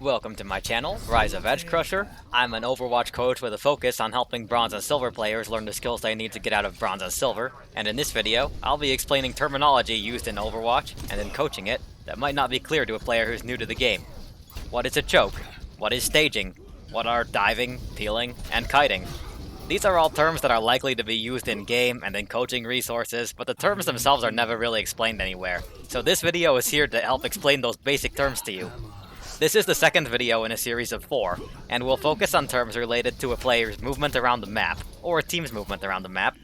Welcome to my channel, Rise of Edge Crusher. I'm an Overwatch coach with a focus on helping Bronze and Silver players learn the skills they need to get out of Bronze and Silver, and in this video, I'll be explaining terminology used in Overwatch, and in coaching it, that might not be clear to a player who's new to the game. What is a choke? What is staging? What are diving, peeling, and kiting? These are all terms that are likely to be used in-game and in coaching resources, but the terms themselves are never really explained anywhere. So this video is here to help explain those basic terms to you. This is the second video in a series of 4, and we'll focus on terms related to a player's movement around the map, or a team's movement around the map.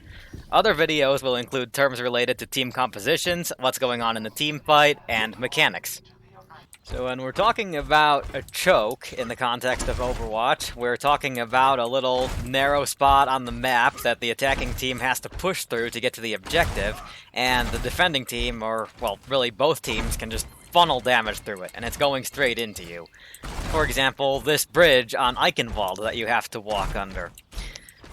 Other videos will include terms related to team compositions, what's going on in the team fight, and mechanics. So when we're talking about a choke in the context of Overwatch, we're talking about a little narrow spot on the map that the attacking team has to push through to get to the objective, and the defending team, or, well, really both teams, can just funnel damage through it, and it's going straight into you. For example, this bridge on Eichenwald that you have to walk under.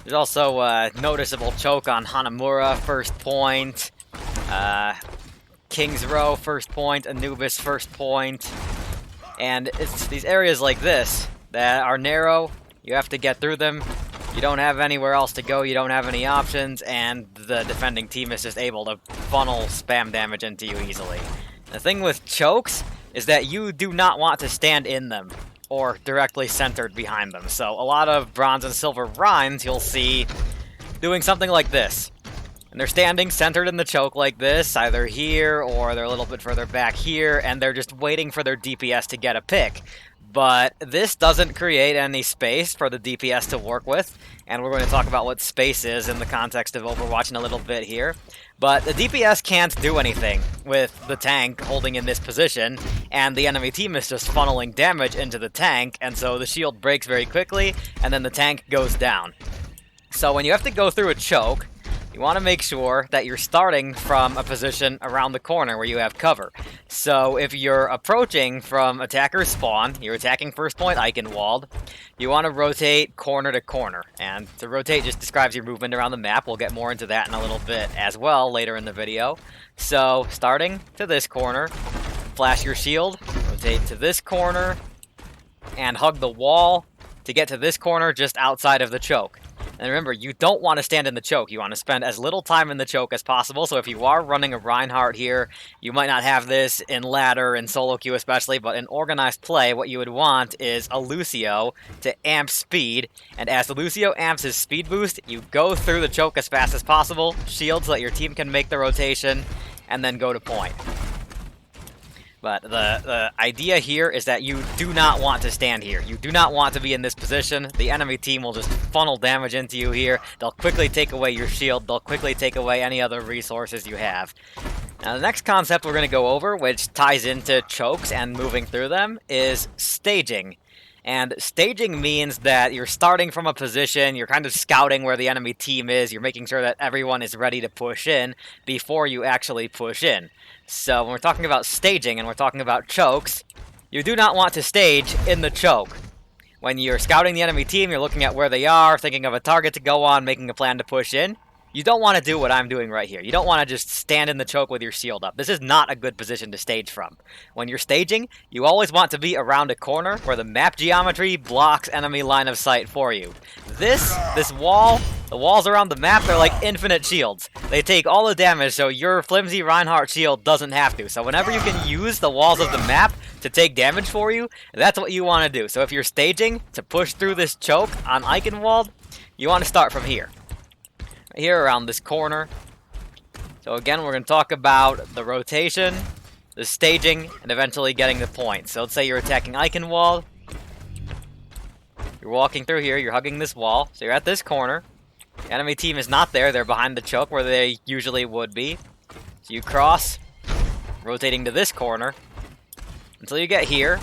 There's also a noticeable choke on Hanamura, first point, King's Row, first point, Anubis, first point, and it's these areas like this that are narrow, you have to get through them, you don't have anywhere else to go, you don't have any options, and the defending team is just able to funnel spam damage into you easily. The thing with chokes is that you do not want to stand in them or directly centered behind them. So a lot of Bronze and Silver Rhines you'll see doing something like this. And they're standing centered in the choke like this, either here or they're a little bit further back here, and they're just waiting for their DPS to get a pick. But this doesn't create any space for the DPS to work with, and we're going to talk about what space is in the context of Overwatch in a little bit here. But the DPS can't do anything with the tank holding in this position, and the enemy team is just funneling damage into the tank, and so the shield breaks very quickly, and then the tank goes down. So when you have to go through a choke, you want to make sure that you're starting from a position around the corner where you have cover. So if you're approaching from attacker's spawn, you're attacking first point Eichenwald, you want to rotate corner to corner. And to rotate just describes your movement around the map. We'll get more into that in a little bit as well later in the video. So starting to this corner, flash your shield, rotate to this corner, and hug the wall to get to this corner just outside of the choke. And remember, you don't want to stand in the choke. You want to spend as little time in the choke as possible. So if you are running a Reinhardt here, you might not have this in ladder and solo queue especially, but in organized play, what you would want is a Lucio to amp speed. And as the Lucio amps his speed boost, you go through the choke as fast as possible, shield so that your team can make the rotation, and then go to point. But the idea here is that you do not want to stand here. You do not want to be in this position. The enemy team will just funnel damage into you here. They'll quickly take away your shield. They'll quickly take away any other resources you have. Now, the next concept we're going to go over, which ties into chokes and moving through them, is staging. And staging means that you're starting from a position, you're kind of scouting where the enemy team is, you're making sure that everyone is ready to push in before you actually push in. So when we're talking about staging and we're talking about chokes, you do not want to stage in the choke. When you're scouting the enemy team, you're looking at where they are, thinking of a target to go on, making a plan to push in. You don't want to do what I'm doing right here. You don't want to just stand in the choke with your shield up. This is not a good position to stage from. When you're staging, you always want to be around a corner where the map geometry blocks enemy line of sight for you. This wall, the walls around the map, they're like infinite shields. They take all the damage, so your flimsy Reinhardt shield doesn't have to. So whenever you can use the walls of the map to take damage for you, that's what you want to do. So if you're staging to push through this choke on Eichenwald, you want to start from here. Here around this corner. So again, we're going to talk about the rotation, the staging, and eventually getting the point. So let's say you're attacking Eichenwald. You're walking through here, you're hugging this wall. So you're at this corner. The enemy team is not there, they're behind the choke where they usually would be. So you cross, rotating to this corner, until you get here,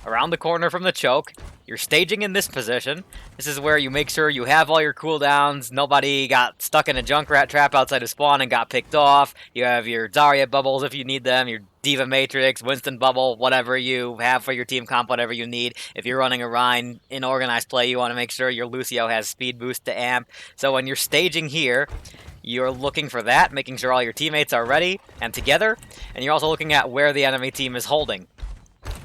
around the corner from the choke. You're staging in this position. This is where you make sure you have all your cooldowns. Nobody got stuck in a Junkrat trap outside of spawn and got picked off. You have your Zarya bubbles if you need them, your Diva Matrix, Winston bubble, whatever you have for your team comp, whatever you need. If you're running a Rhine in organized play, you want to make sure your Lucio has speed boost to amp. So when you're staging here, you're looking for that, making sure all your teammates are ready and together, and you're also looking at where the enemy team is holding.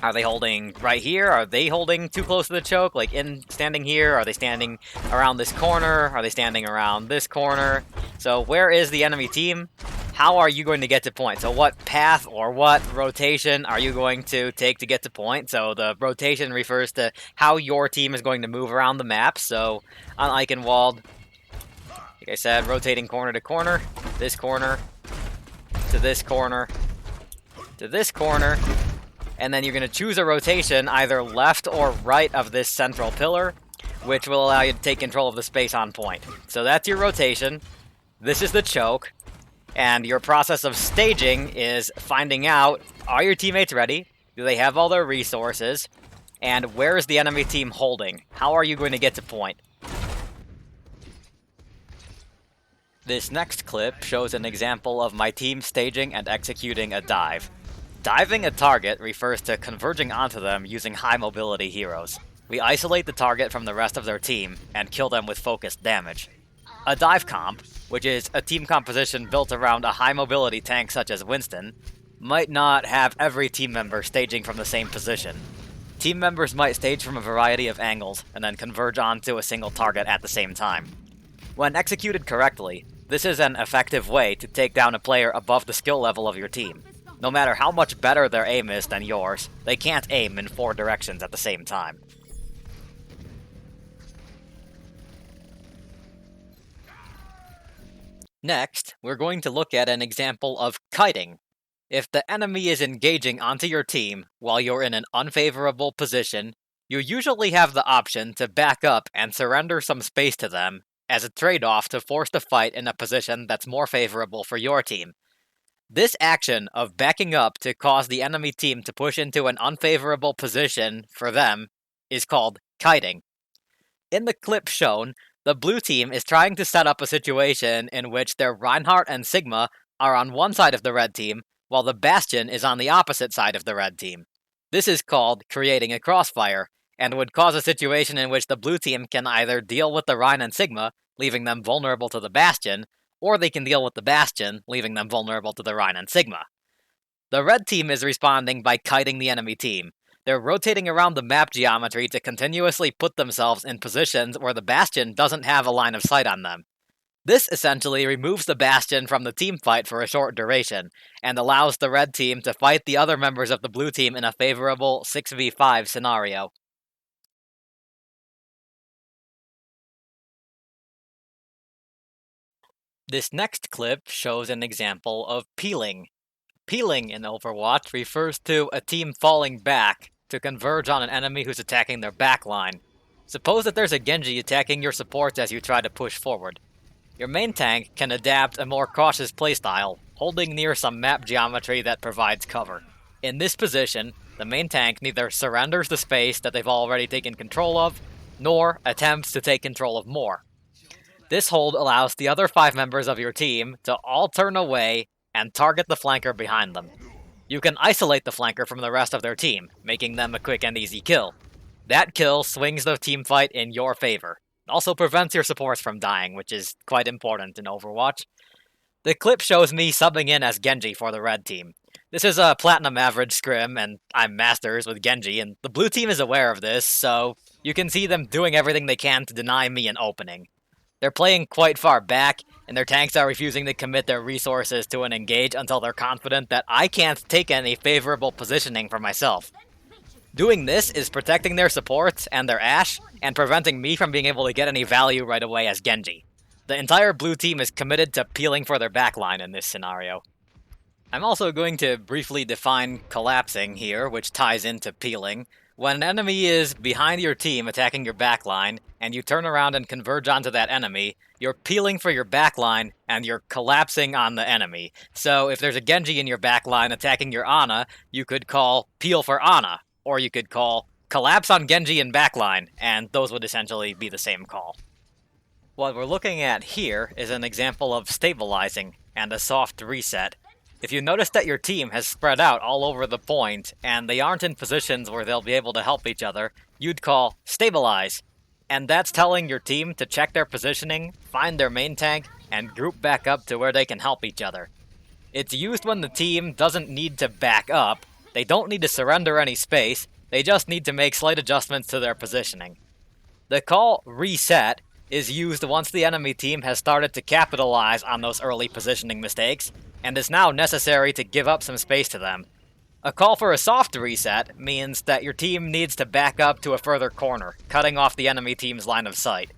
Are they holding right here? Are they holding too close to the choke? Like standing here? Are they standing around this corner? Are they standing around this corner? So where is the enemy team? How are you going to get to point? So what path or what rotation are you going to take to get to point? So the rotation refers to how your team is going to move around the map. So on Eichenwald, like I said, rotating corner to corner, this corner, to this corner, to this corner, and then you're going to choose a rotation either left or right of this central pillar, which will allow you to take control of the space on point. So that's your rotation. This is the choke. And your process of staging is finding out, are your teammates ready? Do they have all their resources? And where is the enemy team holding? How are you going to get to point? This next clip shows an example of my team staging and executing a dive. Diving a target refers to converging onto them using high mobility heroes. We isolate the target from the rest of their team and kill them with focused damage. A dive comp, which is a team composition built around a high mobility tank such as Winston, might not have every team member staging from the same position. Team members might stage from a variety of angles and then converge onto a single target at the same time. When executed correctly, this is an effective way to take down a player above the skill level of your team. No matter how much better their aim is than yours, they can't aim in 4 directions at the same time. Next, we're going to look at an example of kiting. If the enemy is engaging onto your team while you're in an unfavorable position, you usually have the option to back up and surrender some space to them as a trade-off to force the fight in a position that's more favorable for your team. This action of backing up to cause the enemy team to push into an unfavorable position for them is called kiting. In the clip shown, the blue team is trying to set up a situation in which their Reinhardt and Sigma are on one side of the red team, while the Bastion is on the opposite side of the red team. This is called creating a crossfire, and would cause a situation in which the blue team can either deal with the Rein and Sigma, leaving them vulnerable to the Bastion, or they can deal with the Bastion, leaving them vulnerable to the Rein and Sigma. The red team is responding by kiting the enemy team. They're rotating around the map geometry to continuously put themselves in positions where the Bastion doesn't have a line of sight on them. This essentially removes the Bastion from the team fight for a short duration, and allows the red team to fight the other members of the blue team in a favorable 6v5 scenario. This next clip shows an example of peeling. Peeling in Overwatch refers to a team falling back to converge on an enemy who's attacking their backline. Suppose that there's a Genji attacking your supports as you try to push forward. Your main tank can adapt a more cautious playstyle, holding near some map geometry that provides cover. In this position, the main tank neither surrenders the space that they've already taken control of, nor attempts to take control of more. This hold allows the other 5 members of your team to all turn away and target the flanker behind them. You can isolate the flanker from the rest of their team, making them a quick and easy kill. That kill swings the team fight in your favor. It also prevents your supports from dying, which is quite important in Overwatch. The clip shows me subbing in as Genji for the red team. This is a platinum average scrim, and I'm masters with Genji, and the blue team is aware of this, so you can see them doing everything they can to deny me an opening. They're playing quite far back, and their tanks are refusing to commit their resources to an engage until they're confident that I can't take any favorable positioning for myself. Doing this is protecting their supports and their Ashe, and preventing me from being able to get any value right away as Genji. The entire blue team is committed to peeling for their backline in this scenario. I'm also going to briefly define collapsing here, which ties into peeling. When an enemy is behind your team attacking your backline, and you turn around and converge onto that enemy, you're peeling for your backline, and you're collapsing on the enemy. So if there's a Genji in your backline attacking your Ana, you could call peel for Ana, or you could call collapse on Genji in backline, and those would essentially be the same call. What we're looking at here is an example of stabilizing and a soft reset. If you notice that your team has spread out all over the point, and they aren't in positions where they'll be able to help each other, you'd call stabilize. And that's telling your team to check their positioning, find their main tank, and group back up to where they can help each other. It's used when the team doesn't need to back up, They don't need to surrender any space, they just need to make slight adjustments to their positioning. The call reset is used once the enemy team has started to capitalize on those early positioning mistakes, and is now necessary to give up some space to them. A call for a soft reset means that your team needs to back up to a further corner, cutting off the enemy team's line of sight.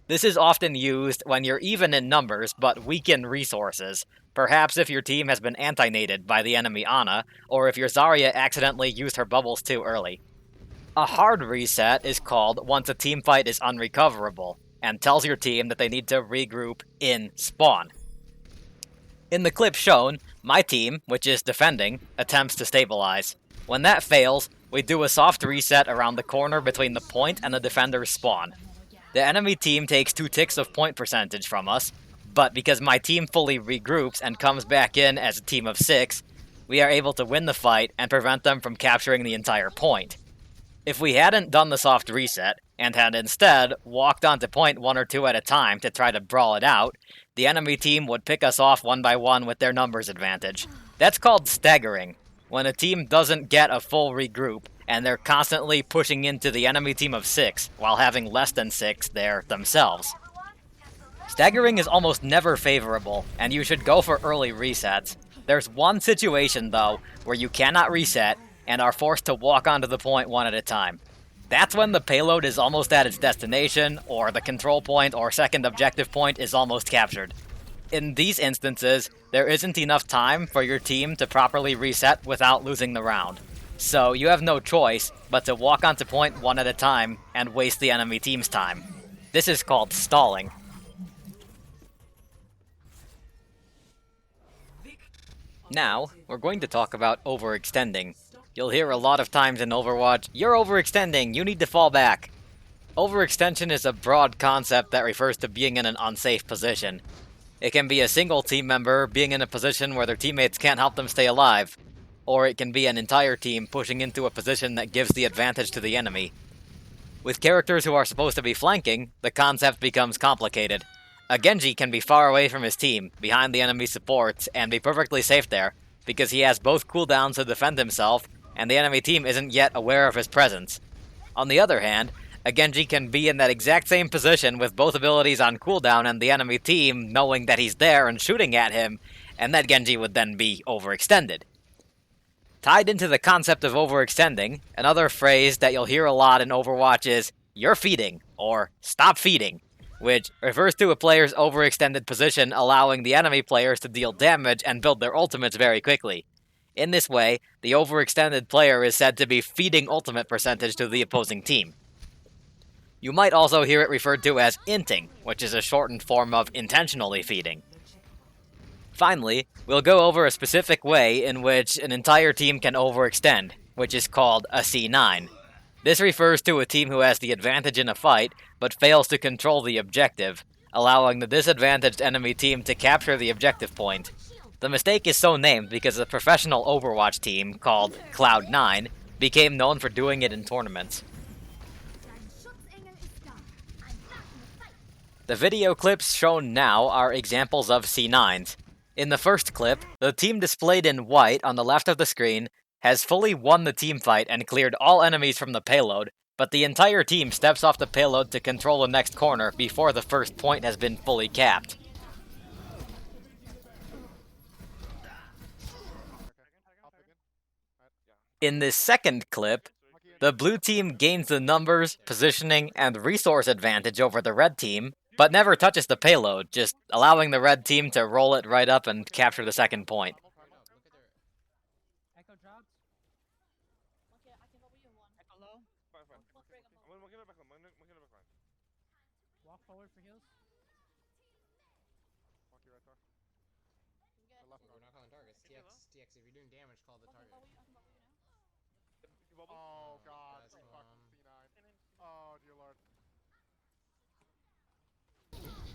This is often used when you're even in numbers but weak in resources, perhaps if your team has been anti-nated by the enemy Ana, or if your Zarya accidentally used her bubbles too early. A hard reset is called once a team fight is unrecoverable, and tells your team that they need to regroup in spawn. In the clip shown, my team, which is defending, attempts to stabilize. When that fails, we do a soft reset around the corner between the point and the defender's spawn. The enemy team takes 2 ticks of point percentage from us, but because my team fully regroups and comes back in as a team of 6, we are able to win the fight and prevent them from capturing the entire point. If we hadn't done the soft reset, and had instead walked onto point 1 or 2 at a time to try to brawl it out, the enemy team would pick us off one by one with their numbers advantage. That's called staggering, when a team doesn't get a full regroup, and they're constantly pushing into the enemy team of 6, while having less than 6 there themselves. Staggering is almost never favorable, and you should go for early resets. There's one situation, though, where you cannot reset, and are forced to walk onto the point one at a time. That's when the payload is almost at its destination, or the control point or second objective point is almost captured. In these instances, there isn't enough time for your team to properly reset without losing the round. So you have no choice but to walk onto point one at a time and waste the enemy team's time. This is called stalling. Now, we're going to talk about overextending. You'll hear a lot of times in Overwatch, "You're overextending, you need to fall back." Overextension is a broad concept that refers to being in an unsafe position. It can be a single team member being in a position where their teammates can't help them stay alive, or it can be an entire team pushing into a position that gives the advantage to the enemy. With characters who are supposed to be flanking, the concept becomes complicated. A Genji can be far away from his team, behind the enemy supports, and be perfectly safe there, because he has both cooldowns to defend himself, and the enemy team isn't yet aware of his presence. On the other hand, a Genji can be in that exact same position with both abilities on cooldown and the enemy team knowing that he's there and shooting at him, and that Genji would then be overextended. Tied into the concept of overextending, another phrase that you'll hear a lot in Overwatch is, "You're feeding," or "Stop feeding," which refers to a player's overextended position allowing the enemy players to deal damage and build their ultimates very quickly. In this way, the overextended player is said to be feeding ultimate percentage to the opposing team. You might also hear it referred to as inting, which is a shortened form of intentionally feeding. Finally, we'll go over a specific way in which an entire team can overextend, which is called a C9. This refers to a team who has the advantage in a fight, but fails to control the objective, allowing the disadvantaged enemy team to capture the objective point. The mistake is so named because a professional Overwatch team, called Cloud9, became known for doing it in tournaments. The video clips shown now are examples of C9s. In the first clip, the team displayed in white on the left of the screen has fully won the teamfight and cleared all enemies from the payload, but the entire team steps off the payload to control the next corner before the first point has been fully capped. In this second clip, the blue team gains the numbers, positioning, and resource advantage over the red team, but never touches the payload, just allowing the red team to roll it right up and capture the second point. Oh god, fucking C9. Oh dear lord.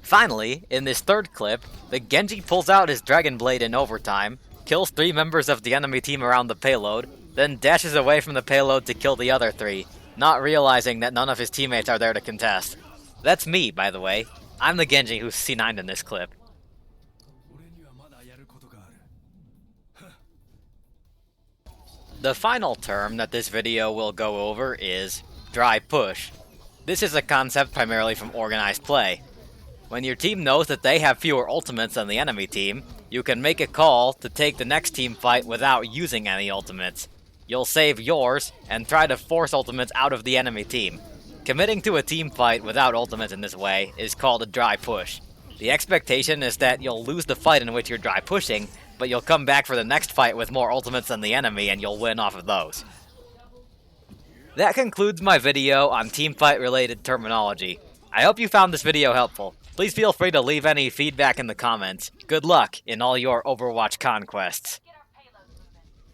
Finally, in this third clip, the Genji pulls out his Dragon Blade in overtime, kills 3 members of the enemy team around the payload, then dashes away from the payload to kill the other 3, not realizing that none of his teammates are there to contest. That's me, by the way. I'm the Genji who's C9'd in this clip. The final term that this video will go over is dry push. This is a concept primarily from organized play. When your team knows that they have fewer ultimates than the enemy team, you can make a call to take the next team fight without using any ultimates. You'll save yours and try to force ultimates out of the enemy team. Committing to a team fight without ultimates in this way is called a dry push. The expectation is that you'll lose the fight in which you're dry pushing, but you'll come back for the next fight with more ultimates than the enemy and you'll win off of those. That concludes my video on teamfight related terminology. I hope you found this video helpful. Please feel free to leave any feedback in the comments. Good luck in all your Overwatch conquests.